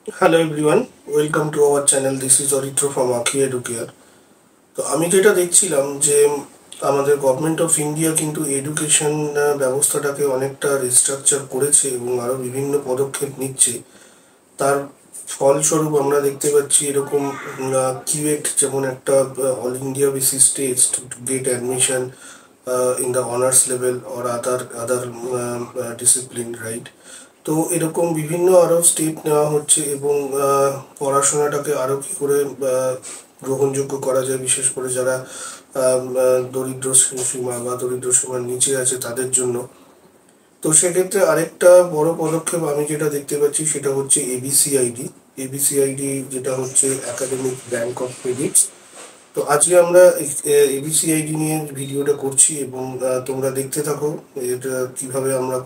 Hello everyone, welcome to our channel. This is Aritro from Akhi Educare. তো আমি যেটা দেখছিলাম যে আমাদের গভর্নমেন্ট অফ ইন্ডিয়া কিন্তু এডুকেশন ব্যবস্থাটাকে অনেকটা রিস্ট্রাকচার করেছে এবং আরো বিভিন্ন পদক্ষেপ নিচ্ছে। তার ফলস্বরূপ আমরা দেখতে পাচ্ছি এরকম কিউএট যেমন একটা all India basis test to get admission in the honours level or other discipline, right? তো এরকম বিভিন্ন আরো স্টেপ নেওয়া হচ্ছে এবং পড়াশোনাটাকে আরো কি করে গ্রহণযোগ্য করা যায়, বিশেষ করে যারা দরিদ্র সীমা বা দরিদ্র সীমার নিচে আছে তাদের জন্য। তো সেক্ষেত্রে আরেকটা বড় পদক্ষেপ আমি যেটা দেখতে পাচ্ছি সেটা হচ্ছে এবিসিআইডি। এবিসিআইডি যেটা হচ্ছে একাডেমিক ব্যাংক অফ ক্রেডিট। তো আজকে আমরা এবিসিআইডি নিয়ে ভিডিওটা করছি এবং তোমরা দেখতে থাকো এটা কিভাবে আমরা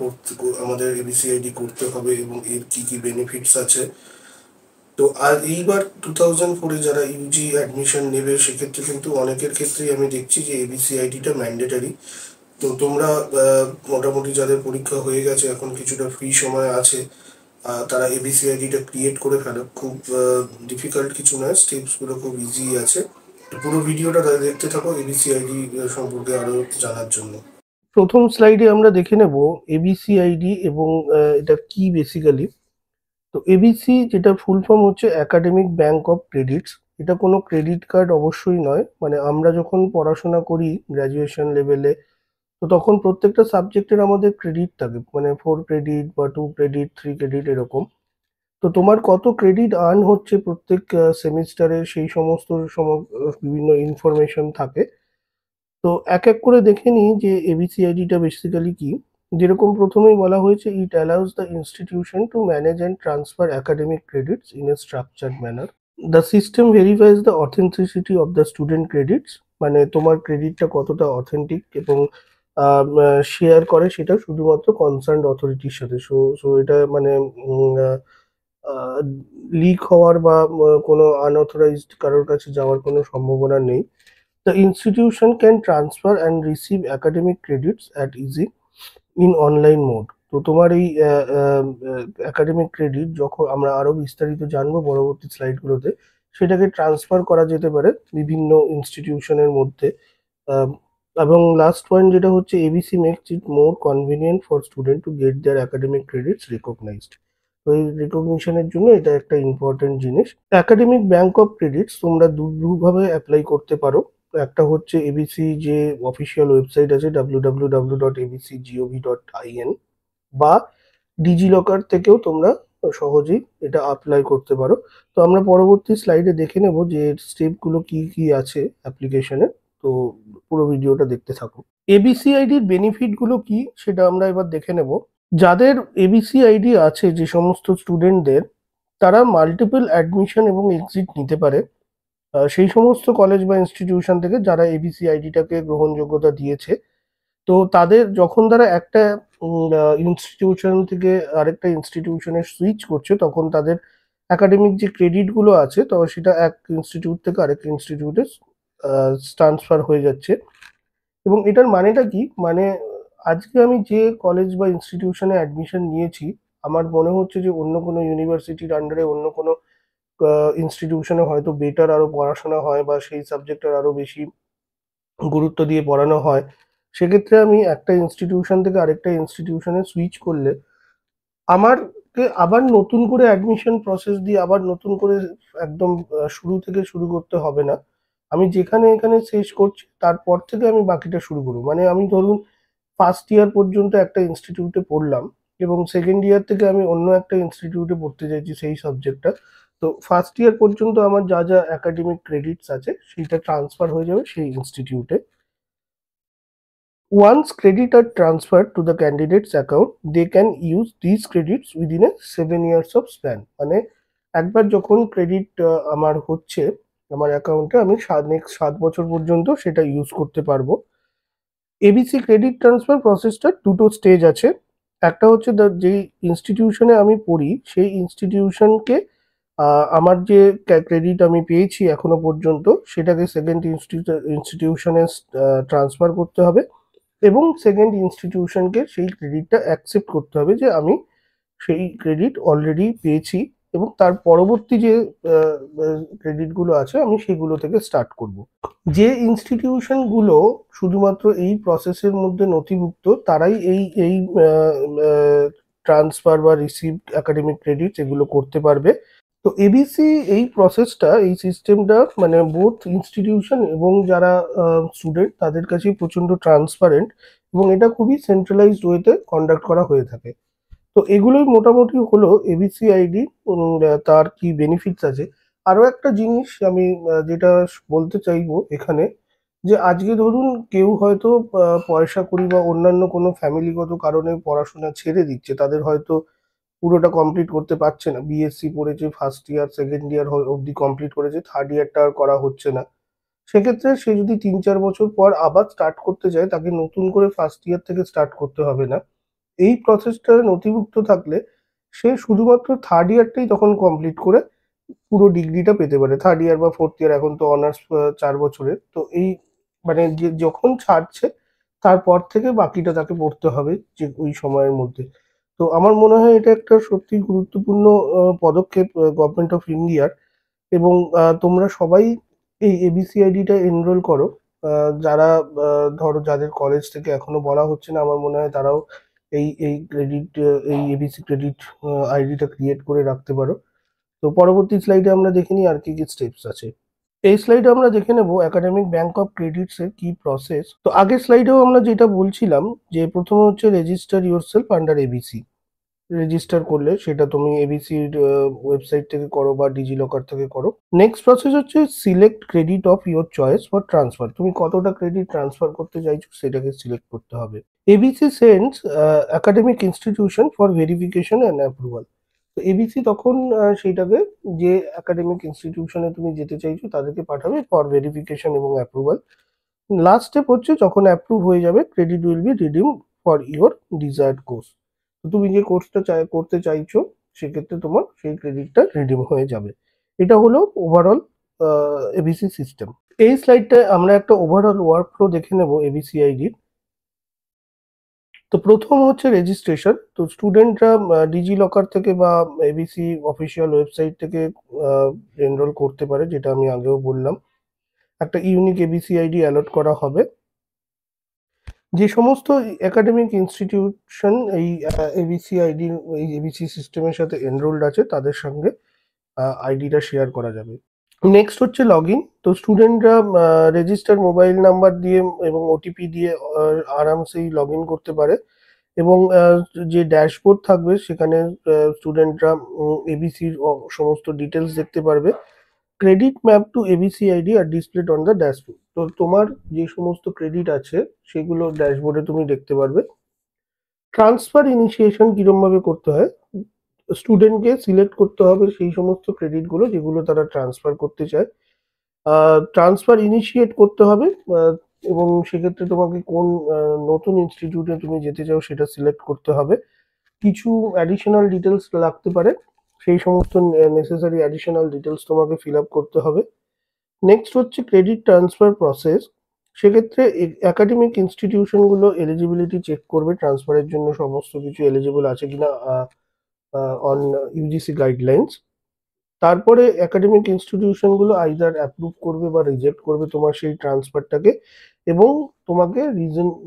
আমাদের এবিসিআইডি করতে হবে এবং এর কি কি বেনিফিটস আছে। তো আর এইবার 2004-এ যারা ইউজি অ্যাডমিশন নেবে সেক্ষেত্রে কিন্তু অনেকের ক্ষেত্রেই আমি দেখছি যে এবিসিআইডিটা ম্যান্ডেটারি। তো তোমরা মোটামুটি যাদের পরীক্ষা হয়ে গেছে, এখন কিছুটা ফ্রি সময় আছে, তারা এবিসিআইডিটা ক্রিয়েট করে ফেলো। খুব ডিফিকাল্ট কিছু নয়, স্টেপসগুলো খুব ইজি আছে। তো পুরো ভিডিওটা দেখতে থাকো এবিসিআইডি সম্পর্কে আরো জানার জন্য। প্রথম স্লাইডে আমরা দেখে নেব এবিসিআইডি এবং এটা কি বেসিক্যালি। তো এবিসি যেটা ফুল ফর্ম হচ্ছে একাডেমিক ব্যাংক অফ ক্রেডিটস। এটা কোনো ক্রেডিট কার্ড অবশ্যই নয়। মানে আমরা যখন পড়াশোনা করি গ্র্যাজুয়েশন লেভেলে, তো তখন প্রত্যেকটা সাবজেক্টের আমাদের ক্রেডিট থাকে, মানে 4 ক্রেডিট বা 2 ক্রেডিট, 3 ক্রেডিট এরকম। তো তোমার কত ক্রেডিট আর্ন হচ্ছে প্রত্যেক সেমিস্টারে সেই সমস্ত বিভিন্ন ইনফরমেশন থাকে। তো এক এক করে দেখে নিই যে এবিসিআইডিটা বেসিক্যালি কি। যেরকম প্রথমেই বলা হয়েছে, it allows the institution to manage and transfer academic credits in a structured manner. The system verifies the authenticity of the student credits. মানে তোমার ক্রেডিটটা কতটা অথেন্টিক এবং শেয়ার করে সেটা শুধুমাত্র কনসার্ন অথরিটির সাথে। সো সো এটা মানে লিক হওয়ার বা কোনো আনঅথরাইজড কারোর কাছে যাওয়ার কোনো সম্ভাবনা নেই। The institution can transfer and receive academic credits at easy in online mode. তো তোমার এই একাডেমিক ক্রেডিট যখন আমরা আরো বিস্তারিত জানবো পরবর্তী স্লাইডগুলোতে, সেটাকে ট্রান্সফার করা যেতে পারে বিভিন্ন ইনস্টিটিউশনের মধ্যে। আহ, এবং লাস্ট পয়েন্ট যেটা হচ্ছে, ABC makes it more convenient for student to get their academic credits recognized. তো এই রিকগনিশনের জন্য এটা একটা ইম্পর্টেন্ট জিনিস। একাডেমিক ব্যাংক অফ ক্রেডিটস তোমরা দুভাবে অ্যাপ্লাই করতে পারো। একটা হচ্ছে এবিসি যে অফিসিয়াল ওয়েবসাইট আছে www.abcgov.in, বা ডিজি লকার থেকেও তোমরা সহজেই এটা অ্যাপ্লাই করতে পারো। তো আমরা পরবর্তী স্লাইডে দেখে নেব যে স্টেপগুলো কি কি আছে অ্যাপ্লিকেশনে। তো পুরো ভিডিওটা দেখতে থাকো। এবিসিআইডির বেনিফিট গুলো কি সেটা আমরা এবার দেখে নেব। যাদের এবিসিআইডি আছে, যে সমস্ত স্টুডেন্টদের, তারা মাল্টিপল অ্যাডমিশন এবং এক্সিট নিতে পারে সেই সমস্ত কলেজ বা ইনস্টিটিউশন থেকে যারা এবিসি আইডিটাকে গ্রহণযোগ্যতা দিয়েছে। তো তাদের যখন তারা একটা ইনস্টিটিউশন থেকে আরেকটা ইনস্টিটিউশনে সুইচ করছে, তখন তাদের একাডেমিক যে ক্রেডিট গুলো আছে, তো সেটা এক ইনস্টিটিউট থেকে আরেক ইনস্টিটিউটে ট্রান্সফার হয়ে যাচ্ছে। এবং এটার মানেটা কি, মানে আজকে আমি যে কলেজ বা ইনস্টিটিউশনে অ্যাডমিশন নিয়েছি, আমার মনে হচ্ছে যে অন্য কোনো ইউনিভার্সিটির আন্ডারে অন্য কোনো ইনস্টিটিউশনে হয়তো বেটার আরো পড়াশোনা হয় বা সেই সাবজেক্টের আরো বেশি গুরুত্ব দিয়ে পড়ানো হয়। সেক্ষেত্রে আমি একটা ইনস্টিটিউশন থেকে আরেকটা ইনস্টিটিউশনে সুইচ করলে আমারকে আবার নতুন করে অ্যাডমিশন প্রসেস দিয়ে আবার নতুন করে একদম শুরু থেকে শুরু করতে হবে না। আমি যেখানে এখানে শেষ করছি তারপর থেকে আমি বাকিটা শুরু করবো। মানে আমি ধরুন ফার্স্ট ইয়ার পর্যন্ত একটা ইনস্টিটিউটে পড়লাম এবং সেকেন্ড ইয়ার থেকে আমি অন্য একটা ইনস্টিটিউটে পড়তে চাইছি সেই সাবজেক্টটা। তো ফার্স্ট ইয়ার পর্যন্ত আমার যা যা একাডেমিক ক্রেডিটস আছে সেইটা ট্রান্সফার হয়ে যাবে সেই ইনস্টিটিউটে। Once credit are transferred to the candidate's account, they can use these credits within a 7 years of span. মানে একবার যখন ক্রেডিট আমার হচ্ছে আমার অ্যাকাউন্টে, আমি নেক্সট 7 বছর পর্যন্ত সেটা ইউজ করতে পারবো। এবিসি ক্রেডিট ট্রান্সফার প্রসেসটা দুটো স্টেজ আছে। একটা হচ্ছে যেই ইনস্টিটিউশনে আমি পড়ি সেই ইনস্টিটিউশনকে আমার যে ক্রেডিট আমি পেয়েছি এখনো পর্যন্ত সেটাকে সেকেন্ড ইনস্টিটিউশনে ট্রান্সফার করতে হবে এবং সেকেন্ড ইনস্টিটিউশনকে সেই ক্রেডিটটা অ্যাকসেপ্ট করতে হবে যে আমি সেই ক্রেডিট অলরেডি পেয়েছি এবং তার পরবর্তী যে ক্রেডিটগুলো আছে আমি সেগুলো থেকে স্টার্ট করব। যে ইনস্টিটিউশনগুলো শুধুমাত্র এই প্রসেসের মধ্যে নথিভুক্ত তারাই এই ট্রান্সফার বা রিসিভড একাডেমিক ক্রেডিট এগুলো করতে পারবে। তো এবিসি এই প্রসেসটা, এই সিস্টেমটা মানে বোথ ইনস্টিটিউশন এবং যারা স্টুডেন্ট তাদের কাছে প্রচন্ড ট্রান্সপারেন্ট, এবং এটা খুবই সেন্ট্রালাইজড ওয়েতে কন্ডাক্ট করা হয়ে থাকে। তো এগুলোই মোটামুটি হলো এবিসি আইডি, তার কি বেনিফিটস আছে। আরো একটা জিনিস আমি যেটা বলতে চাইবো এখানে, যে আজকে ধরুন কেউ হয়তো পয়সা কড়ি বা অন্যান্য কোনো ফ্যামিলিগত কারণে পড়াশোনা ছেড়ে দিচ্ছে, তাদের হয়তো পুরোটা কমপ্লিট করতে পারছে না, বিএসসি পড়েছে, ফার্স্ট ইয়ার সেকেন্ড ইয়ার অবধি কমপ্লিট করেছে, থার্ড ইয়ারটা আর করা হচ্ছে না। সেক্ষেত্রে সে যদি 3-4 বছর পর আবার স্টার্ট করতে চায়, তাকে নতুন করে ফার্স্ট ইয়ার থেকে স্টার্ট করতে হবে না। এই প্রসেসটা নথিভুক্ত থাকলে সে শুধুমাত্র থার্ড ইয়ারটাই তখন কমপ্লিট করে পুরো ডিগ্রিটা পেতে পারে। থার্ড ইয়ার বা ফোর্থ ইয়ার, এখন তো অনার্স 4 বছরের, তো এই মানে যে যখন ছাড়ছে তারপর থেকে বাকিটা তাকে পড়তে হবে যে ওই সময়ের মধ্যে। তো আমার মনে হয় এটা একটা সত্যি গুরুত্বপূর্ণ পদক্ষেপ গভর্নমেন্ট অফ ইন্ডিয়ার। এবং তোমরা সবাই এই এবিসিআইডিটা এনরোল করো। যারা ধরো যাদের কলেজ থেকে এখনো বলা হচ্ছে না, আমার মনে হয় তারাও এই ক্রেডিট, এই এবিসি ক্রেডিট আইডিটা ক্রিয়েট করে রাখতে পারো। তো পরবর্তী স্লাইডে আমরা দেখে নিই আর কি কি স্টেপস আছে। এই স্লাইডে আমরা দেখে নেব একাডেমিক ব্যাংক অফ ক্রেডিটস এর কি প্রসেস। তো আগের স্লাইডেও আমরা যেটা বলছিলাম যে প্রথমে হচ্ছে register yourself under ABC. Register করলে সেটা তুমি এবিসির ওয়েবসাইট থেকে করো বা ডিজিলকার থেকে করো। নেক্সট প্রসেস হচ্ছে select credit of your choice for transfer. তুমি কতটা ক্রেডিট ট্রান্সফার করতে চাইছো সেটাকে সিলেক্ট করতে হবে। ABC sends academic institution for verification and approval. তো এবিসি তখন সেইটাকে যে একাডেমিক ইনস্টিটিউশনে তুমি যেতে চাইছো তাদেরকে পাঠাবে ফর ভেরিফিকেশন এবং অ্যাপ্রুভাল। লাস্ট স্টেপ হচ্ছে যখন অ্যাপ্রুভ হয়ে যাবে, credit will be redeem for your desired course. তো তুমি যে কোর্সটা করতে চাইছো সেক্ষেত্রে তোমার সেই ক্রেডিটটা রিডিম হয়ে যাবে। এটা হলো ওভারঅল এবিসি সিস্টেম। এই স্লাইডটায় আমরা একটা ওভারঅল ওয়ার্ক ফ্লো দেখে নেব এবিসি আইডির। তো প্রথম হচ্ছে রেজিস্ট্রেশন। তো স্টুডেন্টরা ডিজিলকার থেকে বা এবিসি অফিসিয়াল ওয়েবসাইট থেকে এনরোল করতে পারে, যেটা আমি আগেও বললাম। একটা ইউনিক এবিসি আইডি অ্যালট করা হবে। যে সমস্ত একাডেমিক ইনস্টিটিউশন এই এবিসি আইডি, এই এবিসি সিস্টেমের সাথে এনরোলড আছে, তাদের সঙ্গে আইডিটা শেয়ার করা যাবে। নেক্সট হচ্ছে লগ ইন। তো স্টুডেন্টরা রেজিস্টার মোবাইল নাম্বার দিয়ে এবং ওটিপি দিয়ে আরামসেই লগ ইন করতে পারে। এবং যে ড্যাশবোর্ড থাকবে সেখানে স্টুডেন্টরা এবিসির সমস্ত ডিটেলস দেখতে পারবে। Credit map to ABC ID are displayed on the dashboard. তো তোমার যে সমস্ত ক্রেডিট আছে সেগুলো ড্যাশবোর্ডে তুমি দেখতে পারবে। ট্রান্সফার ইনিশিয়েশন কিরম ভাবে করতে হয়, স্টুডেন্টকে সিলেক্ট করতে হবে সেই সমস্ত ক্রেডিটগুলো যেগুলো তারা ট্রান্সফার করতে চায়। ট্রান্সফার ইনিশিয়েট করতে হবে, এবং সেক্ষেত্রে তোমাকে কোন নতুন ইনস্টিটিউটে তুমি যেতে চাও সেটা সিলেক্ট করতে হবে। কিছু অ্যাডিশনাল ডিটেলস লাগতে পারে, সেই সমস্ত নেসেসারি অ্যাডিশনাল ডিটেলস তোমাকে ফিল আপ করতে হবে। নেক্সট হচ্ছে ক্রেডিট ট্রান্সফার প্রসেস। সেক্ষেত্রে একাডেমিক ইনস্টিটিউশনগুলো এলিজিবিলিটি চেক করবে ট্রান্সফারের জন্য, সমস্ত কিছু এলিজিবল আছে কিনা অন ইউজিসি গাইডলাইন্স। তারপরে একাডেমিক ইনস্টিটিউশনগুলো আইদার অ্যাপ্রুভ করবে বা রিজেক্ট করবে তোমার সেই ট্রান্সফারটাকে, এবং তোমাকে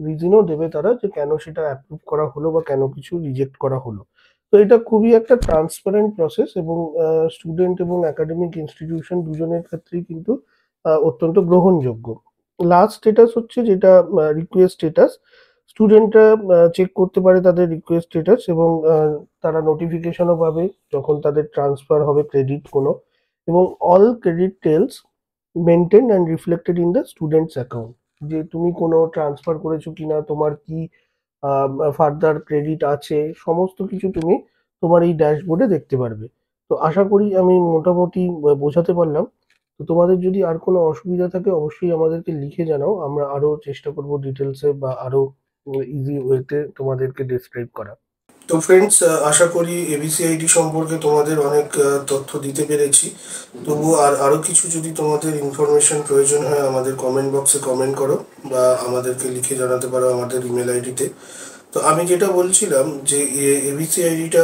রিজনও দেবে তারা যে কেন সেটা অ্যাপ্রুভ করা হলো বা কেন কিছু রিজেক্ট করা হলো। তো এটা খুবই একটা ট্রান্সপারেন্ট প্রসেস, এবং স্টুডেন্ট এবং একাডেমিক ইনস্টিটিউশন দুজনের ক্ষেত্রেই কিন্তু অত্যন্ত গ্রহণযোগ্য। লাস্ট স্টেটাস হচ্ছে যেটা রিকোয়েস্ট স্টেটাস। স্টুডেন্টরা চেক করতে পারে তাদের রিকোয়েস্ট স্টেটাস, এবং তারা নোটিফিকেশনও পাবে যখন তাদের ট্রান্সফার হবে ক্রেডিট কোনো। এবং all credit tells maintain and reflected in the students account. যে তুমি কোনো ট্রান্সফার করেছো কিনা, তোমার কি ফার্দার ক্রেডিট আছে, সমস্ত কিছু তুমি তোমার এই ড্যাশবোর্ডে দেখতে পারবে। তো আশা করি আমি মোটামুটি বোঝাতে পারলাম। তো তোমাদের যদি আর কোনো অসুবিধা থাকে অবশ্যই আমাদেরকে লিখে জানাও, আমরা আরো চেষ্টা করব ডিটেলসে বা আরো ইজি ওয়েতে তোমাদেরকে ডেসক্রাইব করা। তো ফ্রেন্ডস, আশা করি এবিসিআইডি সম্পর্কে তোমাদের অনেক তথ্য দিতে পেরেছি। তবু আরো কিছু যদি তোমাদের ইনফরমেশন প্রয়োজন হয় আমাদের কমেন্ট বক্সে কমেন্ট করো, বা আমাদেরকে লিখে জানাতে পারো আমাদের ইমেল আইডিতে। তো আমি যেটা বলছিলাম যে এবিসি আইডিটা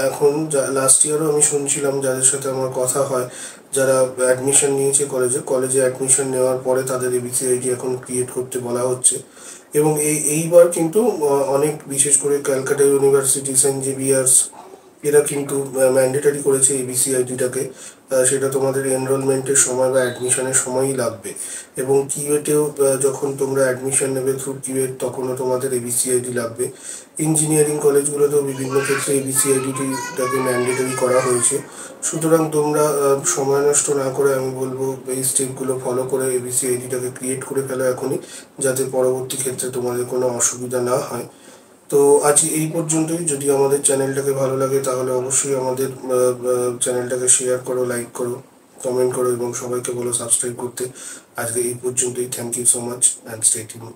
এখন লাস্ট ইয়ারও আমি শুনছিলাম যাদের সাথে আমার কথা হয়, যারা অ্যাডমিশন নিয়েছে কলেজে অ্যাডমিশন নেওয়ার পরে তাদের এবিসি আইডি এখন ক্রিয়েট করতে বলা হচ্ছে। এবং এইবার কিন্তু অনেক, বিশেষ করে ক্যালকাটা ইউনিভার্সিটি, সেন্ট জেভিয়ার্স, এরা কিন্তু ম্যান্ডেটারি করেছে এবিসি আইডিটাকে। সেটা তোমাদের এনরোলমেন্টের সময় বা অ্যাডমিশনের সময়ই লাগবে। এবং কিউএটেও যখন তোমরা অ্যাডমিশন নেবে থ্রু কিউএট, তখনও তোমাদের এবিসি আইডি লাগবে। ইঞ্জিনিয়ারিং কলেজগুলোতেও বিভিন্ন ক্ষেত্রে এবিসি আইডিটাকে ম্যান্ডেটারি করা হয়েছে। সুতরাং তোমরা সময় নষ্ট না করে আমি বলবো এই স্টেপগুলো ফলো করে এবিসি আইডিটাকে ক্রিয়েট করে ফেলো এখনই, যাতে পরবর্তী ক্ষেত্রে তোমাদের কোনো অসুবিধা না হয়। তো আজ এই পর্যন্তই। যদি আমাদের চ্যানেলটাকে ভালো লাগে তাহলে অবশ্যই আমাদের চ্যানেলটাকে শেয়ার করো, লাইক করো, কমেন্ট করো এবং সবাইকে বলো সাবস্ক্রাইব করতে। আজকে এই পর্যন্তই। Thank you so much and stay tuned.